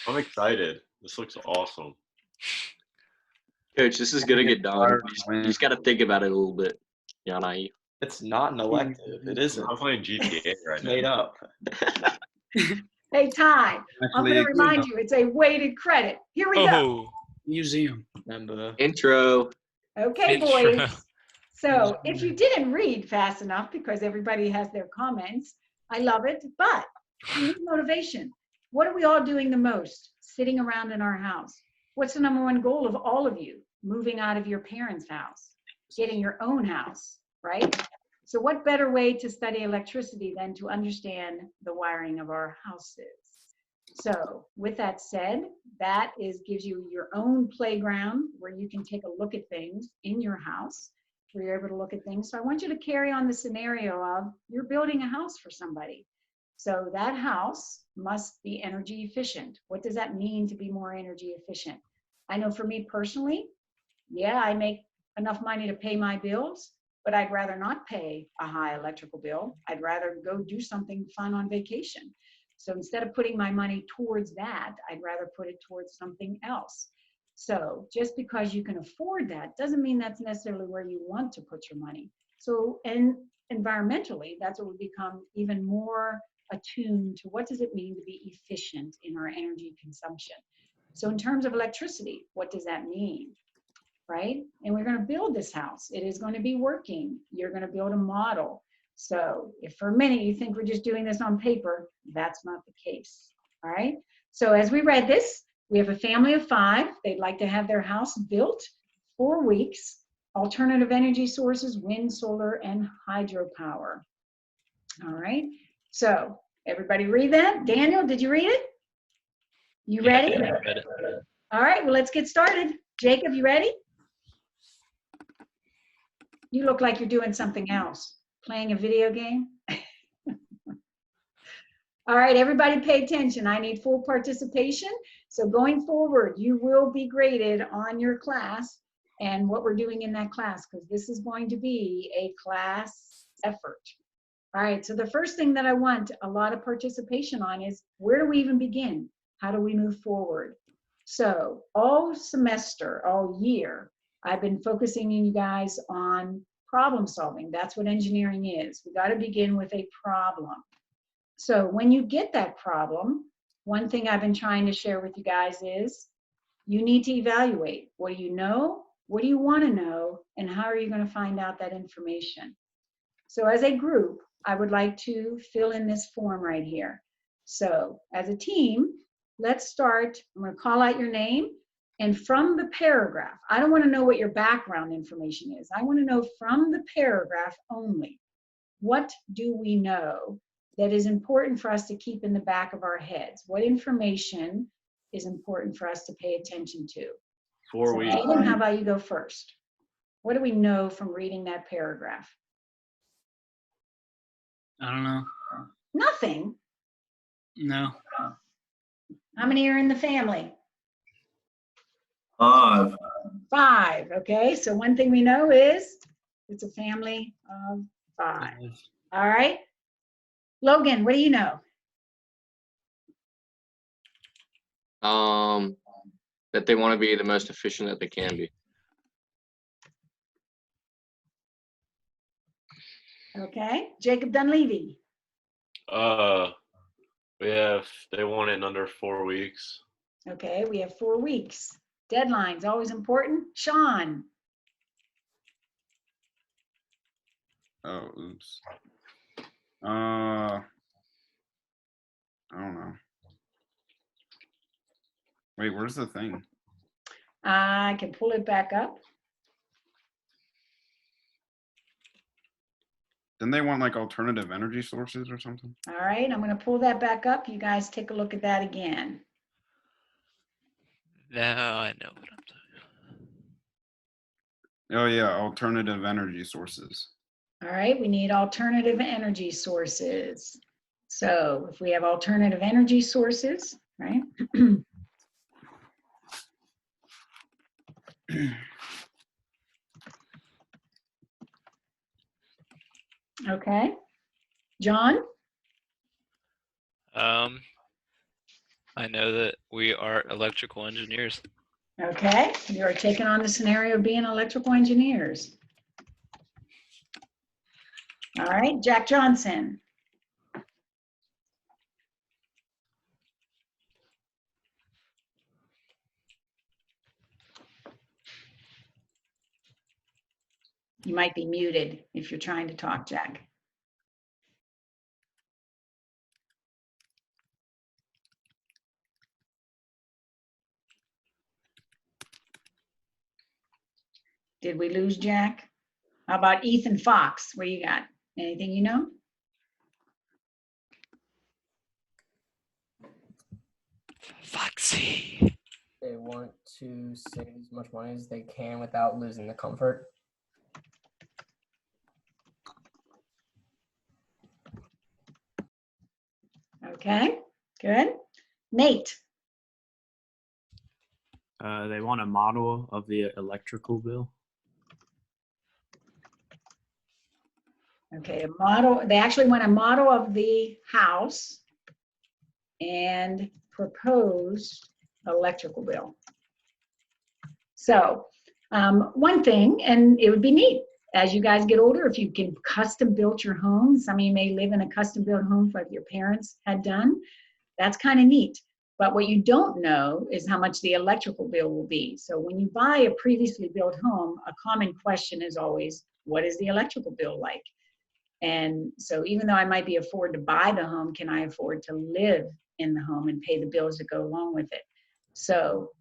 I'm excited. This looks awesome. Coach, this is gonna get done. You just Man. gotta think about it a little bit. Yanai. It's not an elective. It isn't. I'm playing GTA right It's now. made up. Hey, Ty, I'm going to remind you, it's a weighted credit. Here we go. Oh, Museum. And Intro. Okay, Intro. boys. So if you didn't read fast enough, because everybody has their comments, I love it, but you need motivation. What are we all doing the most? Sitting around in our house. What's the number one goal of all of you? Moving out of your parents' house, getting your own house, right? So what better way to study electricity than to understand the wiring of our houses? So with that said, that gives you your own playground where you can take a look at things in your house, where you're able to look at things. So I want you to carry on the scenario of you're building a house for somebody. So that house must be energy efficient. What does that mean to be more energy efficient? I know for me personally, yeah, I make enough money to pay my bills, but I'd rather not pay a high electrical bill. I'd rather go do something fun on vacation. So instead of putting my money towards that, I'd rather put it towards something else. So just because you can afford that doesn't mean that's necessarily where you want to put your money. So, and environmentally, that's what we become even more attuned to. What does it mean to be efficient in our energy consumption? So in terms of electricity, what does that mean? Right? And we're going to build this house. It is going to be working. You're going to build a model. So if for a minute you think we're just doing this on paper, that's not the case. All right. So as we read this, we have a family of 5. They'd like to have their house built 4 weeks. Alternative energy sources, wind, solar, and hydropower. All right. So everybody read that? Daniel, did you read it? You ready? Yeah, I read it. All right. Well, let's get started. Jacob, you ready? You look like you're doing something else. Playing a video game? All right, everybody pay attention. I need full participation. So going forward, you will be graded on your class and what we're doing in that class, because this is going to be a class effort. All right, so the first thing that I want a lot of participation on is, where do we even begin? How do we move forward? So all semester, all year, I've been focusing you guys on problem solving. That's what engineering is. We got to begin with a problem. So when you get that problem, one thing I've been trying to share with you guys is you need to evaluate. What do you know? What do you want to know? And how are you going to find out that information? So as a group, I would like to fill in this form right here. So as a team, let's start. I'm going to call out your name. And from the paragraph, I don't want to know what your background information is. I want to know from the paragraph only, what do we know that is important for us to keep in the back of our heads? What information is important for us to pay attention to? 4 weeks. Aiden, how about you go first? What do we know from reading that paragraph? I don't know. Nothing. No. How many are in the family? 5. 5, okay? So one thing we know is it's a family of 5. All right. Logan, what do you know? That they want to be the most efficient that they can be. Okay. Jacob Dunleavy. They want it in under 4 weeks. Okay, we have 4 weeks. Deadlines, always important. Sean. Oh, oops. I don't know. Wait, where's the thing? I can pull it back up. Didn't they want like alternative energy sources or something? All right, I'm going to pull that back up. You guys take a look at that again. Now I know what I'm talking Oh yeah, alternative energy sources. All right, we need alternative energy sources. So if we have alternative energy sources, right? Okay. John? I know that we are electrical engineers. Okay, you are taking on the scenario of being electrical engineers. All right, Jack Johnson. You might be muted if you're trying to talk, Jack. Did we lose Jack? How about Ethan Fox? What you got? Anything you know? Foxy. They want to save as much money as they can without losing the comfort. Okay, good. Nate. They want a model of the electrical bill. Okay, a model, they actually want a model of the house and proposed electrical bill. So one thing, and it would be neat, as you guys get older, if you can custom build your home, some of you may live in a custom built home like your parents had done, that's kind of neat. But what you don't know is how much the electrical bill will be. So when you buy a previously built home, a common question is always, what is the electrical bill like? And so even though I might be afford to buy the home, can I afford to live in the home and pay the bills that go along with it? So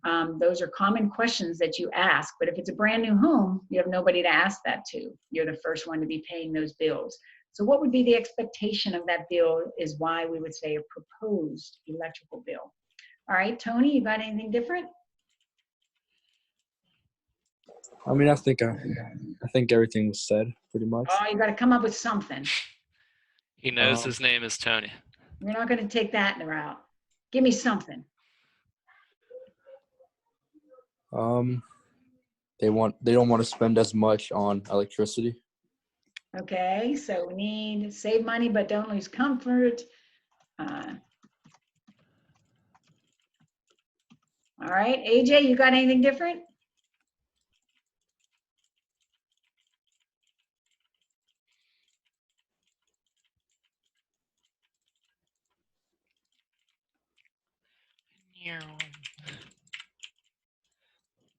those are common questions that you ask, but if it's a brand new home, you have nobody to ask that to. You're the first one to be paying those bills. So what would be the expectation of that bill is why we would say a proposed electrical bill. All right, Tony, you got anything different? I mean, I think everything was said pretty much. Oh, you got to come up with something. He knows his name is Tony. We're not going to take that in the route. Give me something. They don't want to spend as much on electricity. Okay, so we need to save money, but don't lose comfort. All right, AJ, you got anything different?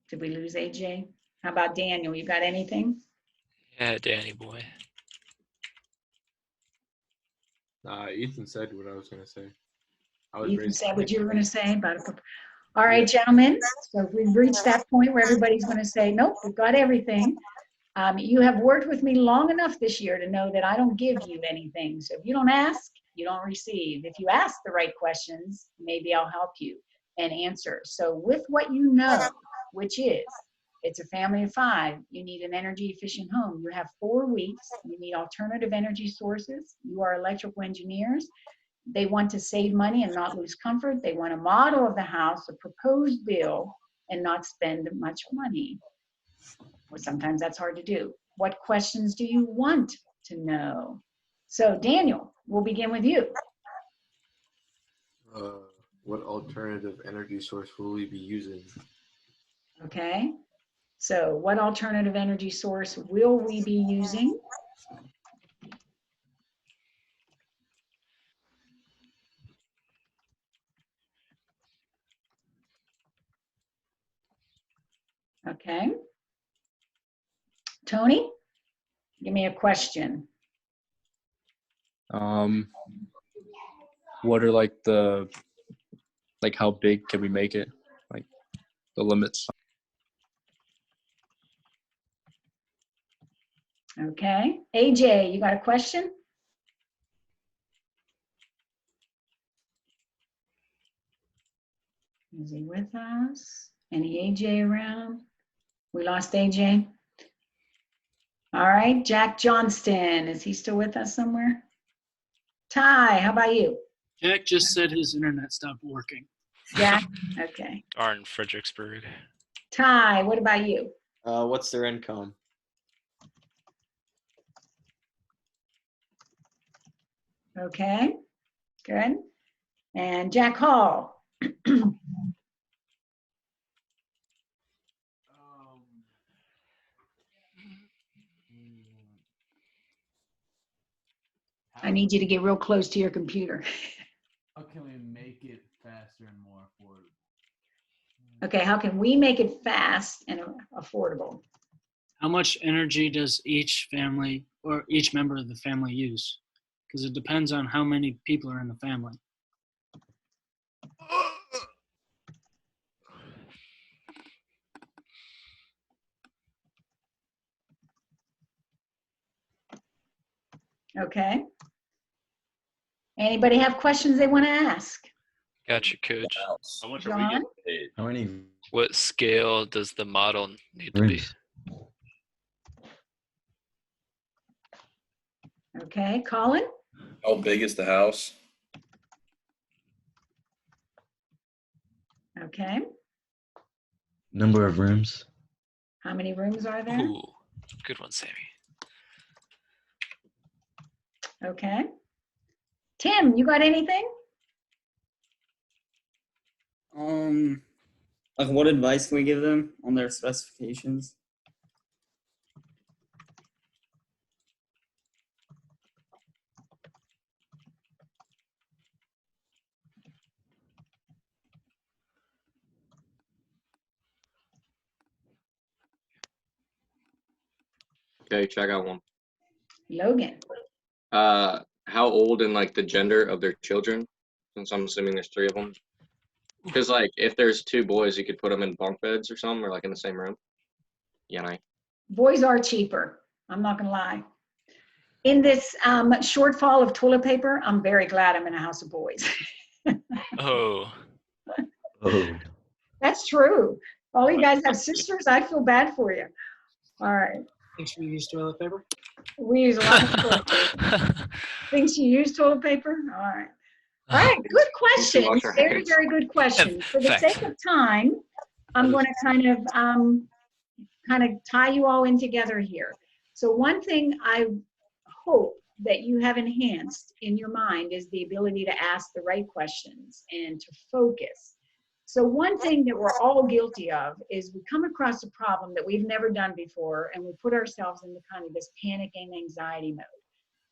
Did we lose AJ? How about Daniel? You got anything? Yeah, Danny boy. Ethan said what I was gonna say. You said what you were going to say about it. All right, gentlemen. So if we've reached that point where everybody's going to say, nope, we've got everything. You have worked with me long enough this year to know that I don't give you anything. So if you don't ask, you don't receive. If you ask the right questions, maybe I'll help you and answer. So with what you know, which is, it's a family of 5, you need an energy efficient home. You have 4 weeks. You need alternative energy sources. You are electrical engineers. They want to save money and not lose comfort. They want a model of the house, a proposed bill, and not spend much money. Well, sometimes that's hard to do. What questions do you want to know? So Daniel, we'll begin with you. What alternative energy source will we be using? Okay. So what alternative energy source will we be using? Okay. Tony, give me a question. What are how big can we make it? Like the limits. Okay. AJ, you got a question? Is he with us? Any AJ around? We lost AJ. All right, Jack Johnston, is he still with us somewhere? Ty, how about you? Jack just said his internet stopped working. Jack, okay. Are in Fredericksburg. Ty, what about you? What's their income? Okay, good. And Jack Hall. I need you to get real close to your computer. How can we make it faster and more affordable? Okay, how can we make it fast and affordable? How much energy does each family or each member of the family use? Because it depends on how many people are in the family. Okay. Anybody have questions they want to ask? Gotcha, coach. How much are we John? getting paid? How many What scale does the model need to be? rooms? Okay, Colin? How big is the house? Okay. Number of rooms? How many rooms are there? Ooh, good one, Sammy. Okay. Tim, you got anything? Like what advice can we give them on their specifications? Okay, check out one. Logan. How old and like the gender of their children? Since I'm assuming there's 3 of them. Because like if there's 2 boys, you could put them in bunk beds or something, or like in the same room. Yeah, Boys are cheaper. I'm not gonna lie. In this shortfall of toilet paper, I'm very glad I'm in a house of boys. Oh, Oh, That's true. All you guys have sisters, I feel bad for you. All right. Thanks for use toilet paper. We use a lot of toilet paper. Think you use toilet paper? All right. All right, good questions. wash our Very, hands. very good questions. For the Facts. sake of time, I'm going to kind of tie you all in together here. So one thing I hope that you have enhanced in your mind is the ability to ask the right questions and to focus. So one thing that we're all guilty of is we come across a problem that we've never done before, and we put ourselves into kind of this panic and anxiety mode,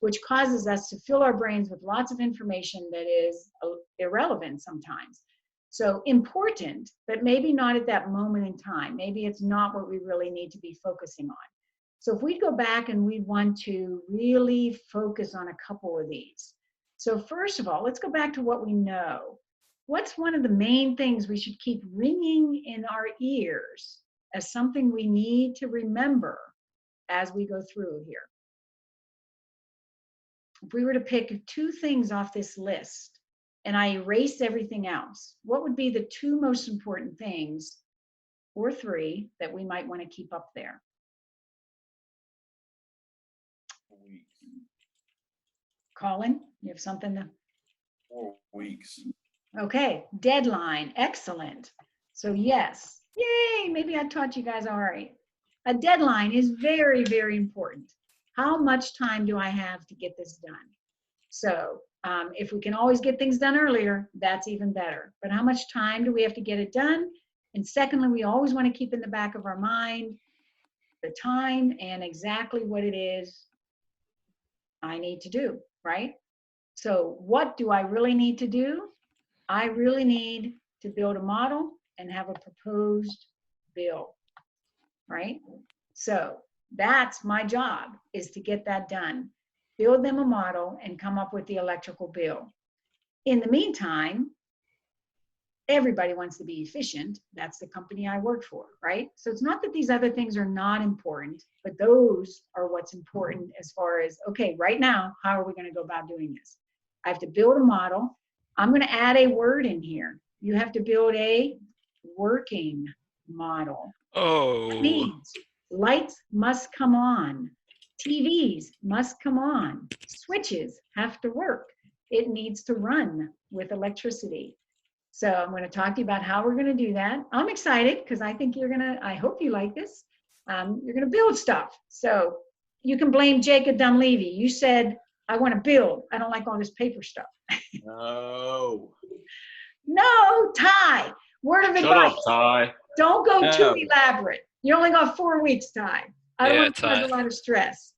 which causes us to fill our brains with lots of information that is irrelevant sometimes. So important, but maybe not at that moment in time. Maybe it's not what we really need to be focusing on. So if we go back and we want to really focus on a couple of these. So first of all, let's go back to what we know. What's one of the main things we should keep ringing in our ears as something we need to remember as we go through here? If we were to pick 2 things off this list and I erase everything else, what would be the 2 most important things, or 3, that we might want to keep up there? Colin, you have something to? 4 weeks. Okay, deadline, excellent. So yes, yay, maybe I taught you guys all right. A deadline is very, very important. How much time do I have to get this done? So if we can always get things done earlier, that's even better. But how much time do we have to get it done? And secondly, we always want to keep in the back of our mind the time and exactly what it is I need to do, right? So what do I really need to do? I really need to build a model and have a proposed bill, right? So that's my job, is to get that done. Build them a model and come up with the electrical bill. In the meantime, everybody wants to be efficient. That's the company I work for, right? So it's not that these other things are not important, but those are what's important as far as, okay, right now, how are we going to go about doing this? I have to build a model. I'm going to add a word in here. You have to build a working model. oh, That means lights must come on. TVs must come on. Switches have to work. It needs to run with electricity. So I'm going to talk to you about how we're going to do that. I'm excited because I think I hope you like this. You're going to build stuff. So you can blame Jacob Dunleavy. You said, I want to build. I don't like all this paper stuff. No. No, Ty. Word of Shut advice. up, Ty. Don't go too No. elaborate. You only got 4 weeks, Ty. I don't Yeah, want to cause Ty. a lot of stress.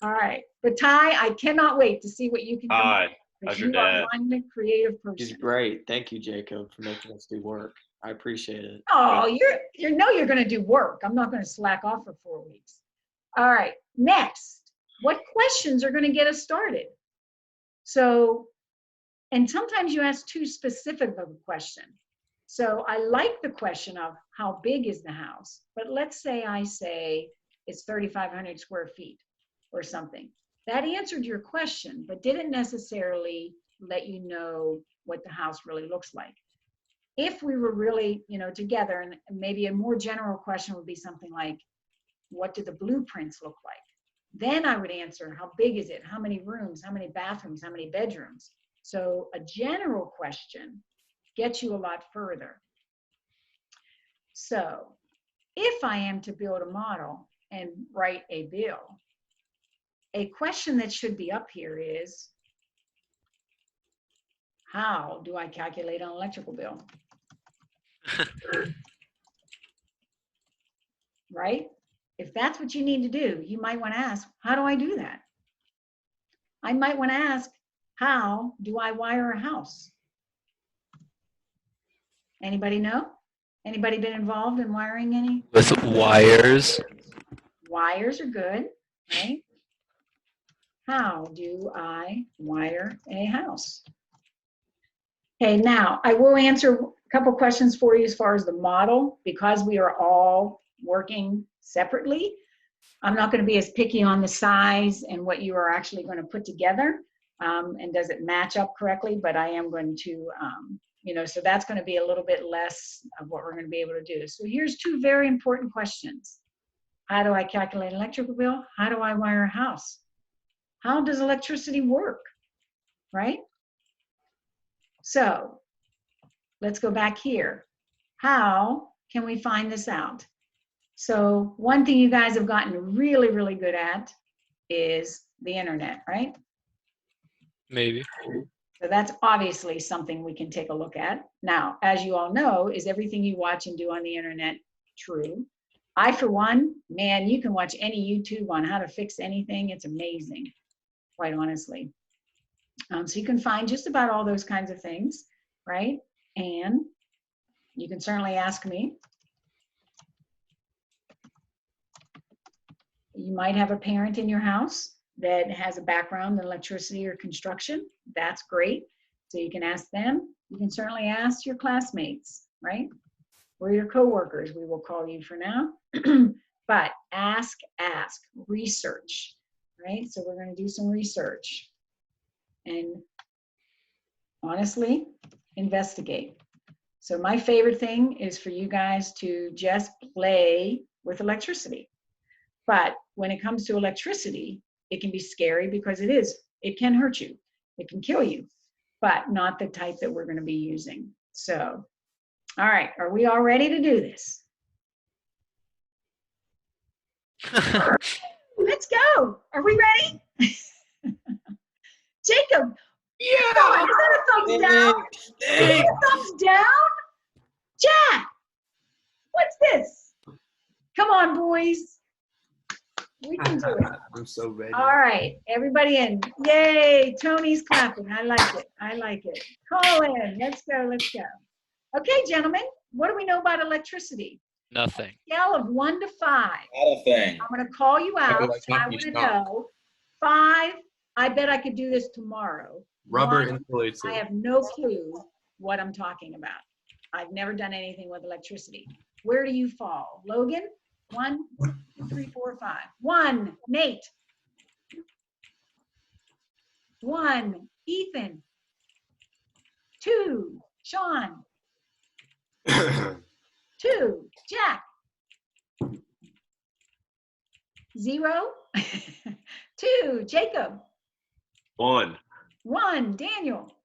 All right. But Ty, I cannot wait to see what you can come up Ty, with. how's Because your you are dad? one creative He's person. great. Thank you, Jacob, for making us do work. I appreciate it. Oh, you know you're going to do work. I'm not going to slack off for 4 weeks. All right. Next, what questions are going to get us started? So, and sometimes you ask too specific of a question. So I like the question of how big is the house, but let's say I say it's 3,500 square feet or something. That answered your question, but didn't necessarily let you know what the house really looks like. If we were really, together, and maybe a more general question would be something like, what do the blueprints look like? Then I would answer, how big is it? How many rooms? How many bathrooms? How many bedrooms? So a general question gets you a lot further. So if I am to build a model and write a bill, a question that should be up here is, how do I calculate an electrical bill? Right? If that's what you need to do, you might want to ask, how do I do that? I might want to ask, how do I wire a house? Anybody know? Anybody been involved in wiring any? With wires. Wires are good, right? How do I wire a house? Okay, now I will answer a couple questions for you as far as the model, because we are all working separately. I'm not going to be as picky on the size and what you are actually going to put together, and does it match up correctly, but I am going to, so that's going to be a little bit less of what we're going to be able to do. So here's 2 very important questions. How do I calculate an electrical bill? How do I wire a house? How does electricity work, right? So let's go back here. How can we find this out? So one thing you guys have gotten really, really good at is the internet, right? Maybe. So that's obviously something we can take a look at. Now, as you all know, is everything you watch and do on the internet true? I, for one, man, you can watch any YouTube on how to fix anything. It's amazing, quite honestly. So you can find just about all those kinds of things, right? And you can certainly ask me. You might have a parent in your house that has a background in electricity or construction. That's great. So you can ask them. You can certainly ask your classmates, right? Or your coworkers, we will call you for now. But ask, research, right? So we're going to do some research. And honestly, investigate. So my favorite thing is for you guys to just play with electricity. But when it comes to electricity, it can be scary because it can hurt you. It can kill you, but not the type that we're going to be using. So, all right, are we all ready to do this? Let's go. Are we ready? Jacob. Yeah. Is that a thumbs down? Is that a thumbs down? Jack, what's this? Come on, boys. We can do it. I'm so ready. All right, everybody in. Yay, Tony's clapping. I like it. I like it. Call in. Let's go. Let's go. Okay, gentlemen, what do we know about electricity? Nothing. Scale of 1 to 5. Not a thing. I'm going to call you out. Like I want to know. 5, I bet I could do this tomorrow. Rubber 1, insulates I it. have no clue what I'm talking about. I've never done anything with electricity. Where do you fall? Logan? 1, 2, 3, 4, 5. 1, Nate. 1, Ethan. 2, Sean. 2, Jack. 0. 2, Jacob. 1. 1, Daniel.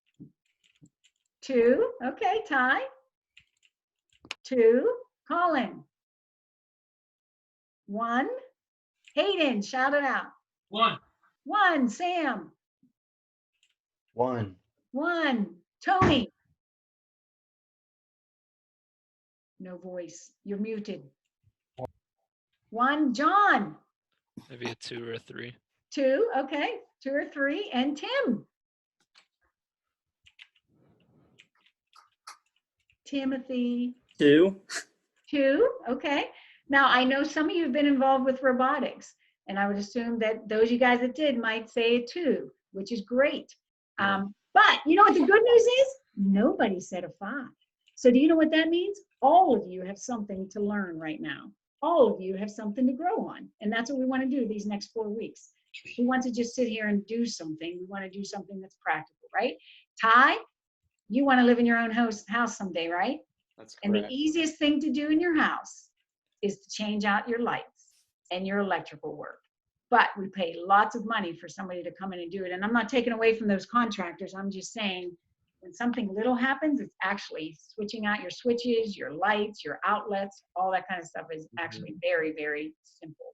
2, okay, Ty. 2, Colin. 1, Hayden, shout it out. 1. 1, Sam. 1. 1, Tony. No voice. You're muted. 1, John. Maybe a 2 or a 3. 2, okay. 2 or 3, and Tim. Timothy. 2. 2, okay. Now, I know some of you have been involved with robotics, and I would assume that those you guys that did might say a 2, which is great. But you know what the good news is? Nobody said a 5. So do you know what that means? All of you have something to learn right now. All of you have something to grow on. And that's what we want to do these next 4 weeks. We want to just sit here and do something. We want to do something that's practical, right? Ty, you want to live in your own house someday, right? That's And the correct. easiest thing to do in your house is to change out your lights and your electrical work. But we pay lots of money for somebody to come in and do it. And I'm not taking away from those contractors. I'm just saying when something little happens, it's actually switching out your switches, your lights, your outlets, all that kind of stuff is actually very, very simple.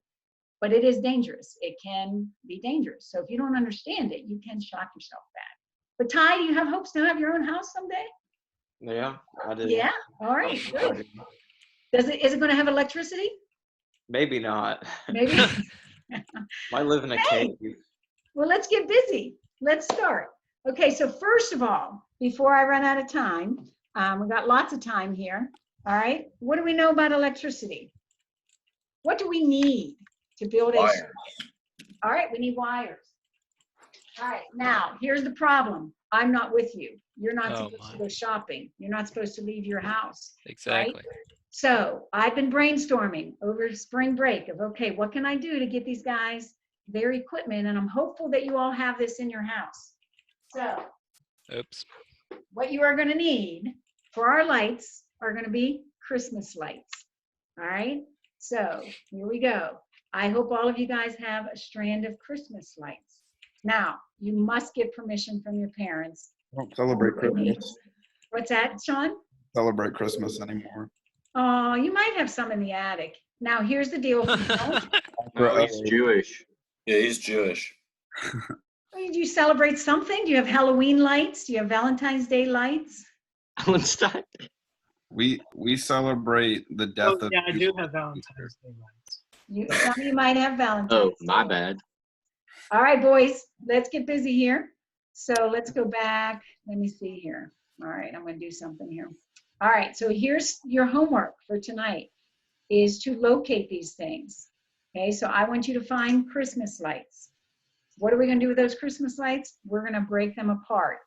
But it is dangerous. It can be dangerous. So if you don't understand it, you can shock yourself bad. But Ty, do you have hopes to have your own house someday? Yeah, I do. Yeah, all right, good. Is it going to have electricity? Maybe not. Maybe. Might live in a Hey. cave. Well, let's get busy. Let's start. Okay, so first of all, before I run out of time, we've got lots of time here. All right, what do we know about electricity? What do we need to build a? Wires. All right, we need wires. All right, now here's the problem. I'm not with you. You're not Oh, supposed to my. go shopping. You're not supposed to leave your house. Exactly. So I've been brainstorming over spring break of, okay, what can I do to get these guys their equipment? And I'm hopeful that you all have this in your house. So Oops. what you are going to need for our lights are going to be Christmas lights. All right. So here we go. I hope all of you guys have a strand of Christmas lights. Now, you must get permission from your parents. Don't celebrate Christmas. What's that, Sean? Celebrate Christmas anymore. Oh, you might have some in the attic. Now, here's the deal. If you don't, No, he's Jewish. Yeah, he's Jewish. do you celebrate something? Do you have Halloween lights? Do you have Valentine's Day lights? We celebrate the death Oh, of yeah, I do have Valentine's Day lights. Some of you might have Valentine's. Oh, Day. my bad. All right, boys, let's get busy here. So let's go back. Let me see here. All right, I'm going to do something here. All right, so here's your homework for tonight is to locate these things. Okay, so I want you to find Christmas lights. What are we going to do with those Christmas lights? We're going to break them apart.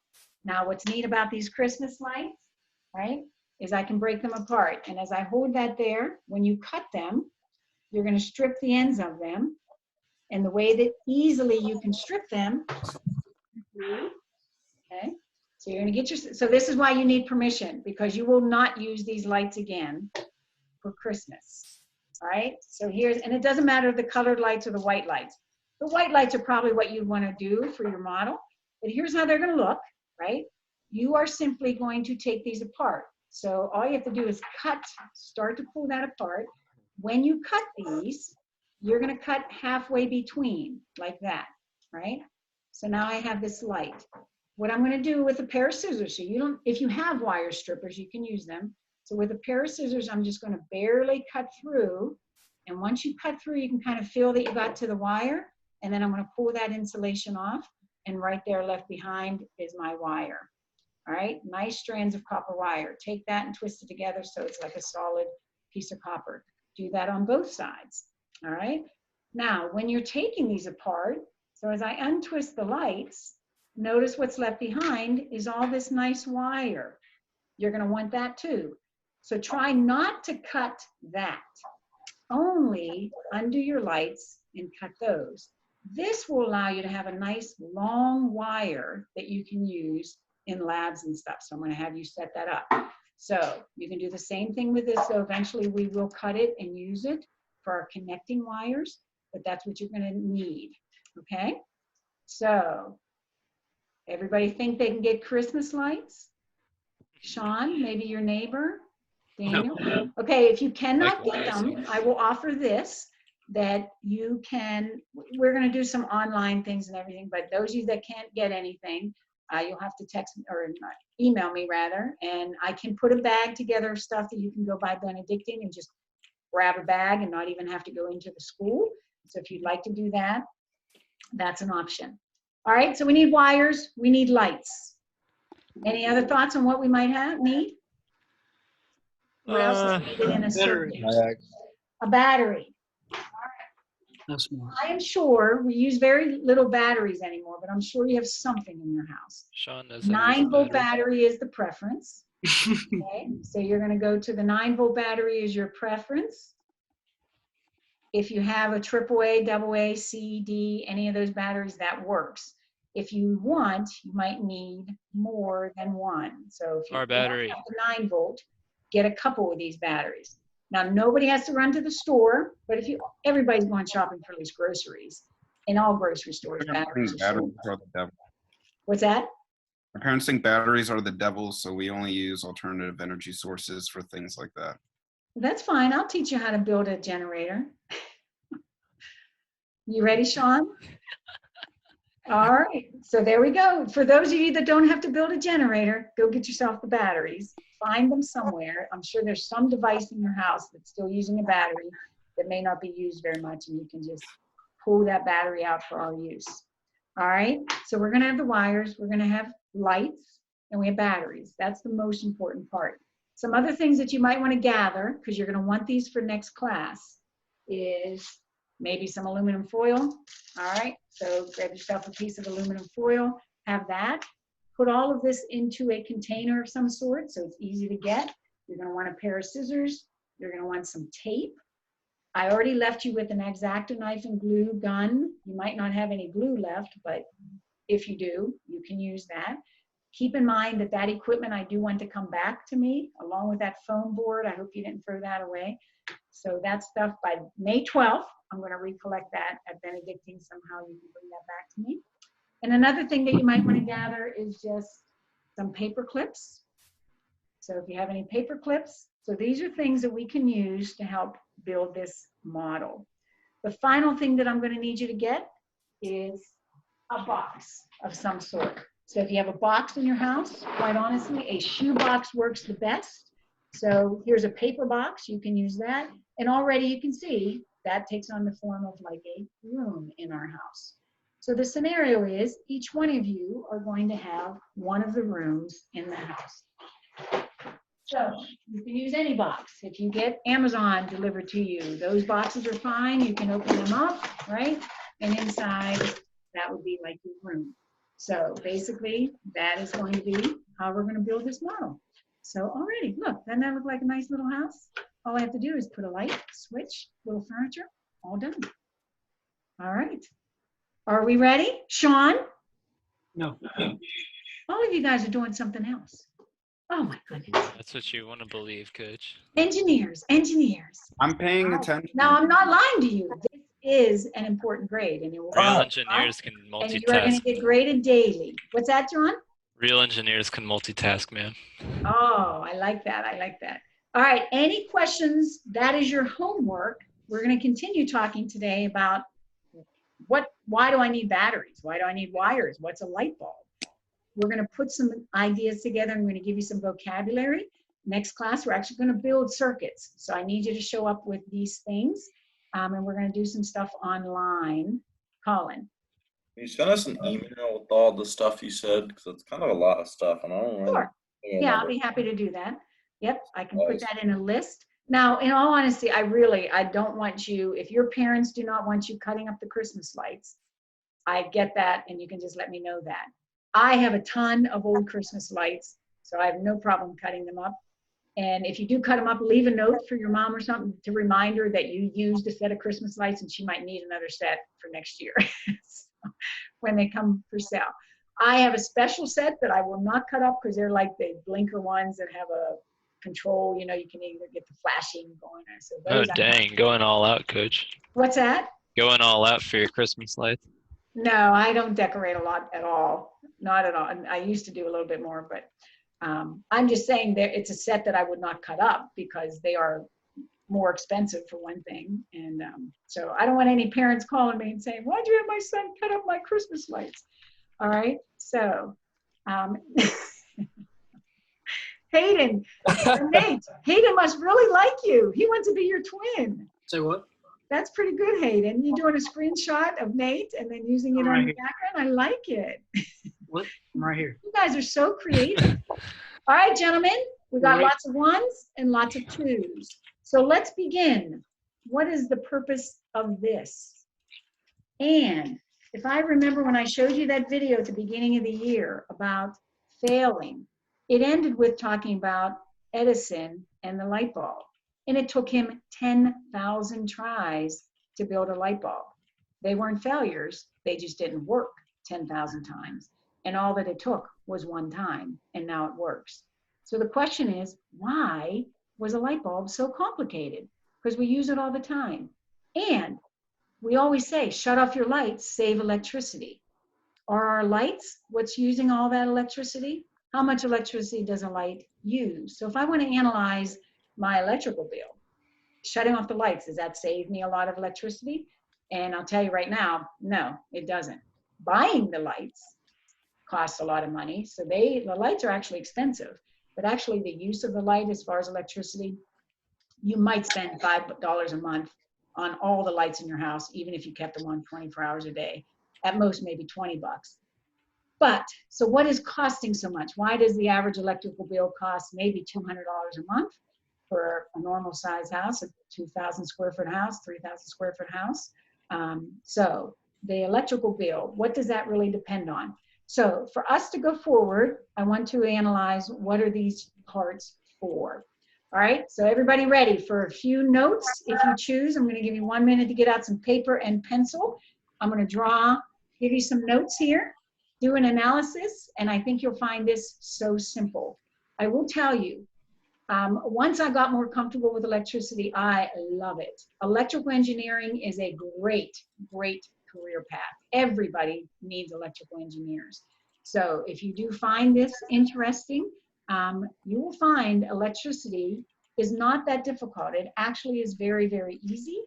Now, what's neat about these Christmas lights, right, is I can break them apart. And as I hold that there, when you cut them, you're going to strip the ends of them. And the way that easily you can strip them, okay, so you're going to get your, so this is why you need permission, because you will not use these lights again for Christmas. All right, so here's, and it doesn't matter the colored lights or the white lights. The white lights are probably what you'd want to do for your model, but here's how they're going to look, right? You are simply going to take these apart. So all you have to do is cut, start to pull that apart. When you cut these, you're going to cut halfway between, like that, right? So now I have this light. What I'm going to do with a pair of scissors, so you don't, if you have wire strippers, you can use them. So with a pair of scissors, I'm just going to barely cut through. And once you cut through, you can kind of feel that you got to the wire. And then I'm going to pull that insulation off. And right there left behind is my wire. All right, nice strands of copper wire. Take that and twist it together so it's like a solid piece of copper. Do that on both sides. All right, now when you're taking these apart, so as I untwist the lights, notice what's left behind is all this nice wire. You're going to want that too. So try not to cut that. Only undo your lights and cut those. This will allow you to have a nice long wire that you can use in labs and stuff. So I'm going to have you set that up. So you can do the same thing with this. So eventually we will cut it and use it for our connecting wires, but that's what you're going to need. Okay. So everybody think they can get Christmas lights? Sean, maybe your neighbor, Daniel. Okay. If you cannot get them, I will offer this, that you can, we're going to do some online things and everything, but those of you that can't get anything, you'll have to text or email me rather, and I can put a bag together of stuff that you can go buy Benedictine and just grab a bag and not even have to go into the school. So if you'd like to do that, that's an option. All right, so we need wires, we need lights. Any other thoughts on what we might need? What else is needed in a circuit? A battery. That's more. I am sure we use very little batteries anymore, but I'm sure you have something in your house. Sean knows. 9-volt battery is the preference. Okay, so you're going to go to the 9-volt battery is your preference. If you have a AAA, AA, C, D, any of those batteries, that works. If you want, you might need more than one. So if you Our battery. have the 9-volt, get a couple of these batteries. Now, nobody has to run to the store, but if everybody's going shopping for these groceries. In all grocery stores, batteries are sold. Batteries are the devil. What's that? My parents think batteries are the devil, so we only use alternative energy sources for things like that. That's fine. I'll teach you how to build a generator. You ready, Sean? All right. So there we go. For those of you that don't have to build a generator, go get yourself the batteries. Find them somewhere. I'm sure there's some device in your house that's still using a battery that may not be used very much, and you can just pull that battery out for our use. All right. So we're going to have the wires. We're going to have lights, and we have batteries. That's the most important part. Some other things that you might want to gather, because you're going to want these for next class, is maybe some aluminum foil. All right, so grab yourself a piece of aluminum foil, have that. Put all of this into a container of some sort so it's easy to get. You're going to want a pair of scissors. You're going to want some tape. I already left you with an X-Acto knife and glue gun. You might not have any glue left, but if you do, you can use that. Keep in mind that that equipment I do want to come back to me along with that foam board. I hope you didn't throw that away. So that stuff by May 12th, I'm going to recollect that at Benedictine. Somehow you can bring that back to me. And another thing that you might want to gather is just some paper clips. So if you have any paper clips, so these are things that we can use to help build this model. The final thing that I'm going to need you to get is a box of some sort. So if you have a box in your house, quite honestly, a shoe box works the best. So here's a paper box, you can use that. And already you can see that takes on the form of like a room in our house. So the scenario is each one of you are going to have one of the rooms in the house. So you can use any box. If you get Amazon delivered to you, those boxes are fine. You can open them up, right? And inside, that would be like your room. So basically, that is going to be how we're going to build this model. So already, look, doesn't that look like a nice little house? All I have to do is put a light, switch, little furniture, all done. All right. Are we ready? Sean? No. All of you guys are doing something else. Oh my goodness. That's what you want to believe, Coach. Engineers. I'm paying attention. Now, I'm not lying to you. This is an important grade. And it will Real engineers can and you are going to multitask. get graded daily. What's that, John? Real engineers can multitask, man. Oh, I like that. I like that. All right. Any questions? That is your homework. We're going to continue talking today about why do I need batteries? Why do I need wires? What's a light bulb? We're going to put some ideas together. I'm going to give you some vocabulary. Next class, we're actually going to build circuits. So I need you to show up with these things. And we're going to do some stuff online. Colin. Can you send us an email with all the stuff you said? Because it's kind of a lot of stuff, and I don't really Sure. Yeah, I'll be happy to do that. Yep, I can put that in a list. Now, in all honesty, I don't want you, if your parents do not want you cutting up the Christmas lights, I get that, and you can just let me know that. I have a ton of old Christmas lights, so I have no problem cutting them up. And if you do cut them up, leave a note for your mom or something to remind her that you used a set of Christmas lights and she might need another set for next year so, when they come for sale. I have a special set that I will not cut up because they're like the blinker ones that have a control, you can either get the flashing going or so. Oh, dang. Going all out, Coach. What's that? Going all out for your Christmas lights. No, I don't decorate a lot at all. Not at all. I used to do a little bit more, but I'm just saying that it's a set that I would not cut up because they are more expensive for one thing. And so I don't want any parents calling me and saying, why'd you have my son cut up my Christmas lights? All right. So Hayden, Nate, Hayden must really like you. He wants to be your twin. Say what? That's pretty good, Hayden. You doing a screenshot of Nate and then using it I'm on right the here. background? I like it. What? I'm right here. You guys are so creative. All right, gentlemen, we got Right. lots of ones and lots of twos. So let's begin. What is the purpose of this? And if I remember when I showed you that video at the beginning of the year about failing, it ended with talking about Edison and the light bulb. And it took him 10,000 tries to build a light bulb. They weren't failures, they just didn't work 10,000 times. And all that it took was one time, and now it works. So the question is, why was a light bulb so complicated? Because we use it all the time. And we always say, shut off your lights, save electricity. Are our lights what's using all that electricity? How much electricity does a light use? So if I want to analyze my electrical bill, shutting off the lights, does that save me a lot of electricity? And I'll tell you right now, no, it doesn't. Buying the lights costs a lot of money. So the lights are actually expensive, but actually the use of the light as far as electricity, you might spend $5 a month on all the lights in your house, even if you kept them on 24 hours a day. At most, maybe 20 bucks. But, so what is costing so much? Why does the average electrical bill cost maybe $200 a month for a normal size house, a 2,000 square foot house, 3,000 square foot house? So the electrical bill, what does that really depend on? So for us to go forward, I want to analyze what are these parts for. All right, so everybody ready for a few notes? If you choose, I'm going to give you 1 minute to get out some paper and pencil. I'm going to give you some notes here, do an analysis, and I think you'll find this so simple. I will tell you, once I got more comfortable with electricity, I love it. Electrical engineering is a great, great career path. Everybody needs electrical engineers. So if you do find this interesting, you will find electricity is not that difficult. It actually is very, very easy.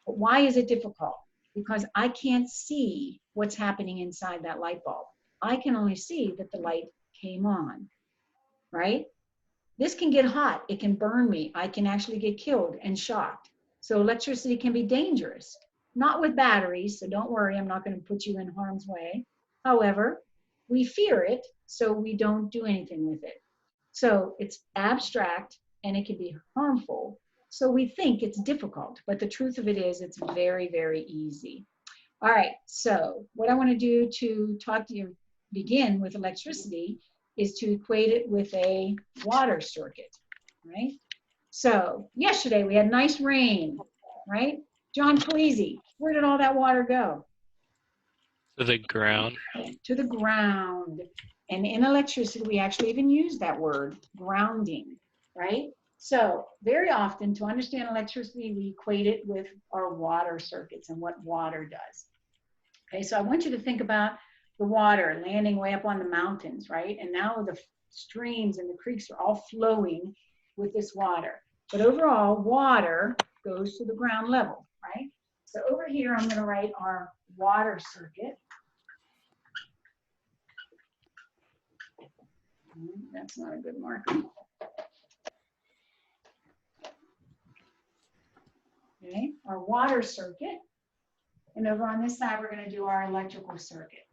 But why is it difficult? Because I can't see what's happening inside that light bulb. I can only see that the light came on, right? This can get hot. It can burn me. I can actually get killed and shocked. So electricity can be dangerous. Not with batteries, so don't worry, I'm not going to put you in harm's way. However, we fear it, so we don't do anything with it. So it's abstract and it can be harmful. So we think it's difficult, but the truth of it is it's very, very easy. All right, so what I want to do to talk to you, begin with electricity, is to equate it with a water circuit, right? So yesterday we had nice rain, right? John Palisi, where did all that water go? To the ground. To the ground. And in electricity, we actually even use that word, grounding, right? So very often, to understand electricity, we equate it with our water circuits and what water does. Okay, so I want you to think about the water landing way up on the mountains, right? And now the streams and the creeks are all flowing with this water. But overall, water goes to the ground level, right? So over here, I'm going to write our water circuit. That's not a good marker. Okay, our water circuit. And over on this side, we're going to do our electrical circuit.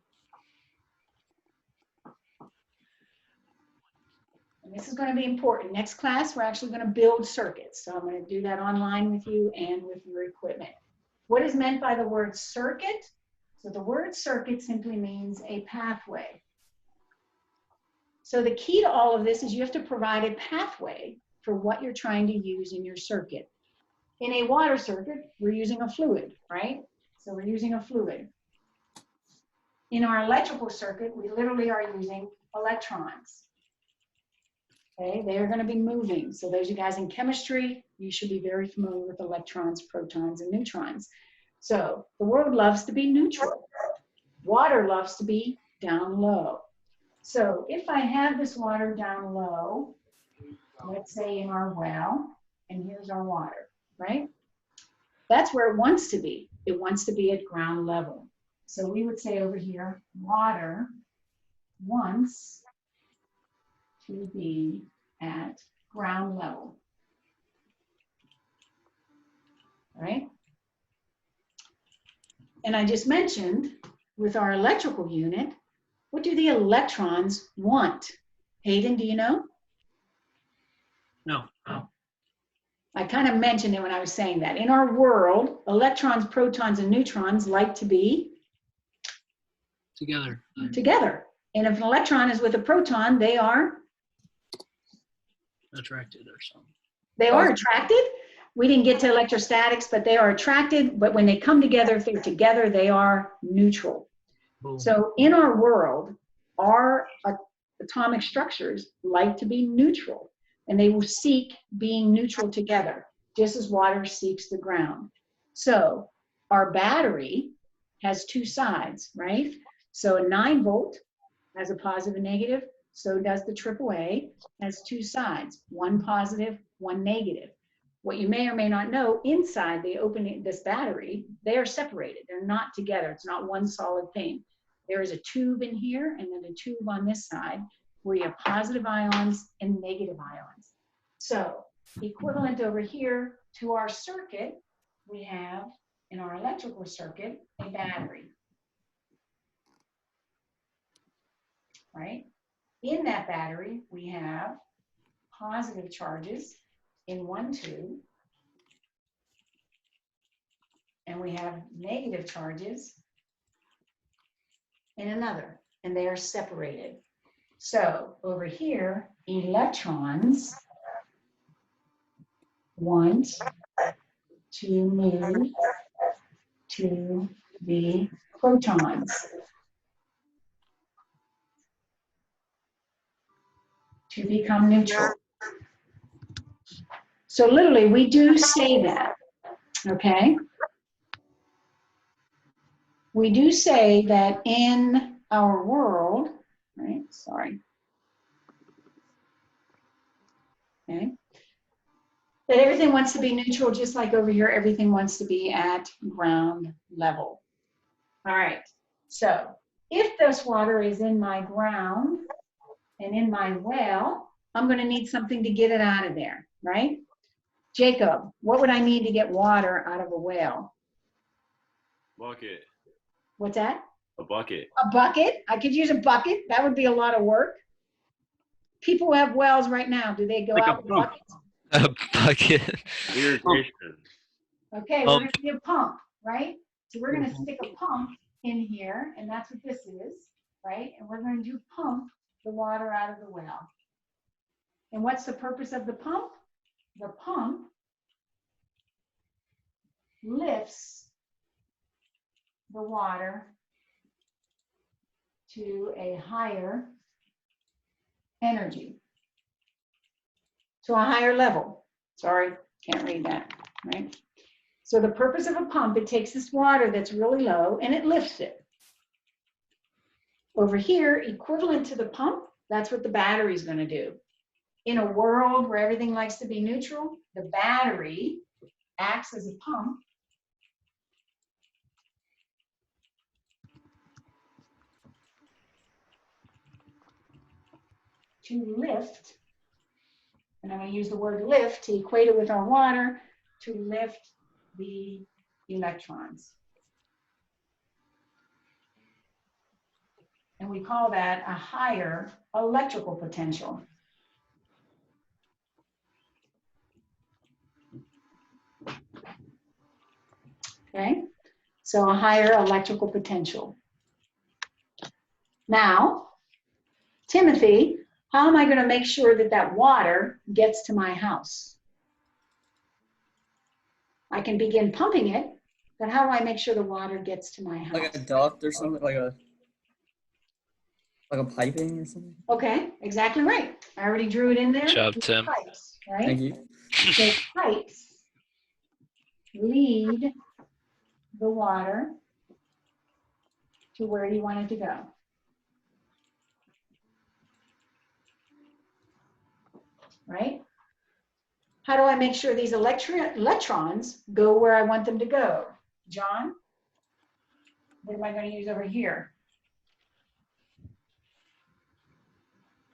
And this is going to be important. Next class, we're actually going to build circuits. So I'm going to do that online with you and with your equipment. What is meant by the word circuit? So the word circuit simply means a pathway. So the key to all of this is you have to provide a pathway for what you're trying to use in your circuit. In a water circuit, we're using a fluid, right? So we're using a fluid. In our electrical circuit, we literally are using electrons. Okay, they are going to be moving. So those of you guys in chemistry, you should be very familiar with electrons, protons, and neutrons. So the world loves to be neutral. Water loves to be down low. So if I have this water down low, let's say in our well, and here's our water, right? That's where it wants to be. It wants to be at ground level. So we would say over here, water wants to be at ground level. All right? And I just mentioned with our electrical unit, what do the electrons want? Hayden, do you know? No. I kind of mentioned it when I was saying that. In our world, electrons, protons, and neutrons like to be Together. together. And if an electron is with a proton, they are Attracted or something. They are attracted. We didn't get to electrostatics, but they are attracted. But when they come together, if they're together, they are neutral. Boom. So in our world, our atomic structures like to be neutral, and they will seek being neutral together, just as water seeks the ground. So our battery has two sides, right? So a 9 volt has a positive and negative. So does the AAA, has two sides, one positive, one negative. What you may or may not know, inside this battery, they are separated. They're not together. It's not one solid thing. There is a tube in here and then a tube on this side where you have positive ions and negative ions. So equivalent over here to our circuit, we have in our electrical circuit, a battery, right? In that battery, we have positive charges in one tube, and we have negative charges in another, and they are separated. So over here, electrons want to move to the protons. To become neutral. So literally, we do say that, okay? We do say that in our world, right? Sorry. Okay. That everything wants to be neutral, just like over here, everything wants to be at ground level. All right. So if this water is in my ground and in my well, I'm going to need something to get it out of there, right? Jacob, what would I need to get water out of a well? Bucket. What's that? A bucket. A bucket? I could use a bucket. That would be a lot of work. People who have wells right now, do they go Like a out with pump. buckets? A bucket. Irrigation. Okay, Pump. we're going to be a pump, right? So we're going to stick a pump in here, and that's what this is, right? And we're going to pump the water out of the well. And what's the purpose of the pump? The pump lifts the water to a higher energy, to a higher level. Sorry, can't read that, right? So the purpose of a pump, it takes this water that's really low and it lifts it. Over here, equivalent to the pump, that's what the battery is going to do. In a world where everything likes to be neutral, the battery acts as a pump to lift, and I'm going to use the word lift to equate it with our water, to lift the electrons. And we call that a higher electrical potential. Okay, so a higher electrical potential. Now, Timothy, how am I going to make sure that that water gets to my house? I can begin pumping it, but how do I make sure the water gets to my house? Like a duct or something, like a piping or something. Okay, exactly right. I already drew it in there. Good job, These Tim. Pipes, right? Thank you. So pipes lead the water to where you want it to go. Right? How do I make sure these electrons go where I want them to go? John, what am I going to use over here?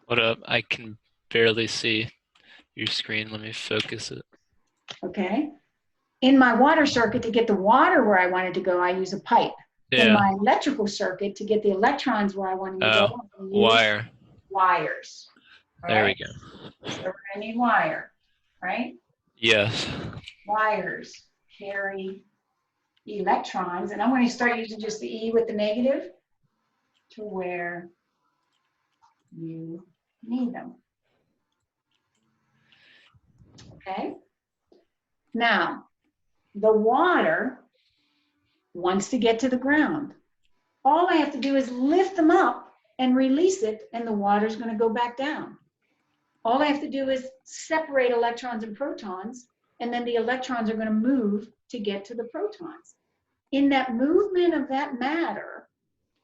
What up? I can barely see your screen. Let me focus it. Okay. In my water circuit, to get the water where I want it to go, I use a pipe. In Yeah. my electrical circuit, to get the electrons where I want them to go, I'm gonna use Wire. wires. All There right? we go. So we're gonna need wire, right? Yes. Wires carry electrons, and I'm going to start using just the E with the negative to where you need them. Okay? Now, the water wants to get to the ground. All I have to do is lift them up and release it, and the water's going to go back down. All I have to do is separate electrons and protons, and then the electrons are going to move to get to the protons. In that movement of that matter,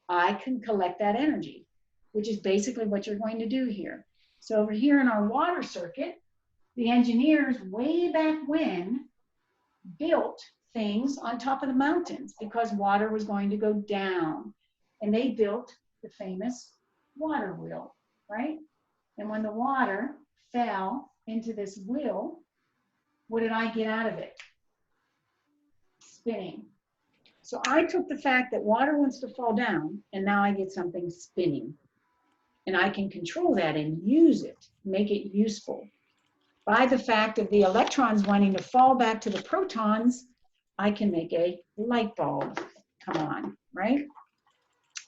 I can collect that energy, which is basically what you're going to do here. So over here in our water circuit, the engineers way back when built things on top of the mountains because water was going to go down. And they built the famous water wheel, right? And when the water fell into this wheel, what did I get out of it? Spinning. So I took the fact that water wants to fall down, and now I get something spinning. And I can control that and use it, make it useful. By the fact of the electrons wanting to fall back to the protons, I can make a light bulb come on, right?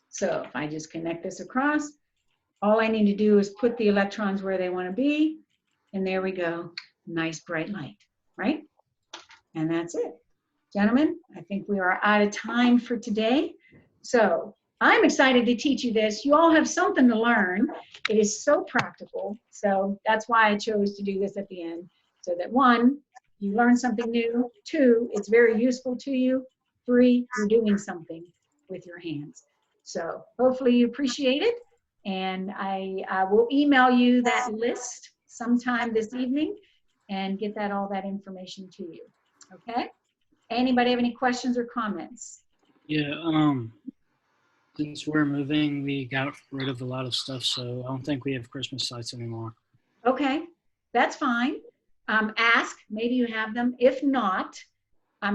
So if I just connect this across, all I need to do is put the electrons where they want to be, and there we go. Nice bright light, right? And that's it. Gentlemen, I think we are out of time for today. So I'm excited to teach you this. You all have something to learn. It is so practical. So that's why I chose to do this at the end. So that one, you learn something new. Two, it's very useful to you. Three, you're doing something with your hands. So hopefully you appreciate it. And I will email you that list sometime this evening and get all that information to you. Okay? Anybody have any questions or comments? Yeah, since we're moving, we got rid of a lot of stuff, so I don't think we have Christmas lights anymore. Okay, that's fine. Ask, maybe you have them. If not,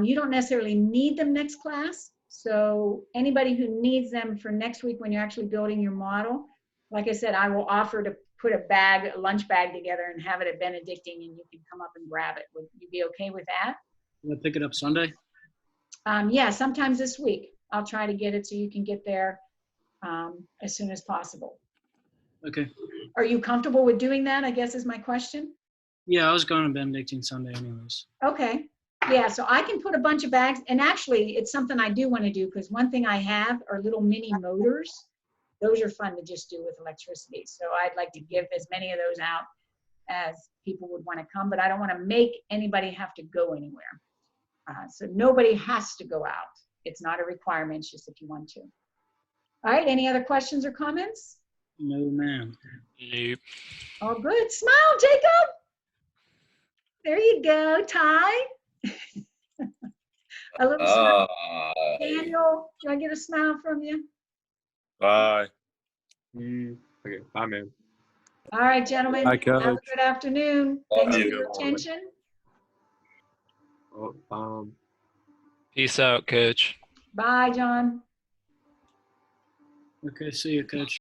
you don't necessarily need them next class. So anybody who needs them for next week when you're actually building your model, like I said, I will offer to put a lunch bag together and have it at Benedictine, and you can come up and grab it. Would you be okay with that? Will I pick it up Sunday? Yeah, sometimes this week. I'll try to get it so you can get there as soon as possible. Okay. Are you comfortable with doing that, I guess is my question? Yeah, I was going to Benedictine Sunday anyways. Okay. Yeah, so I can put a bunch of bags, and actually it's something I do want to do because one thing I have are little mini motors. Those are fun to just do with electricity. So I'd like to give as many of those out as people would want to come, but I don't want to make anybody have to go anywhere. So nobody has to go out. It's not a requirement, it's just if you want to. All right, any other questions or comments? No, ma'am. Nope. Oh, good. Smile, Jacob. There you go, Ty. A little smile. Daniel, do I get a smile from you? Bye. Okay, bye, man. All right, gentlemen. Bye, Have a Coach. good afternoon. Thanks for you. your attention. Oh, Peace out, Coach. Bye, John. Okay, see you, Coach.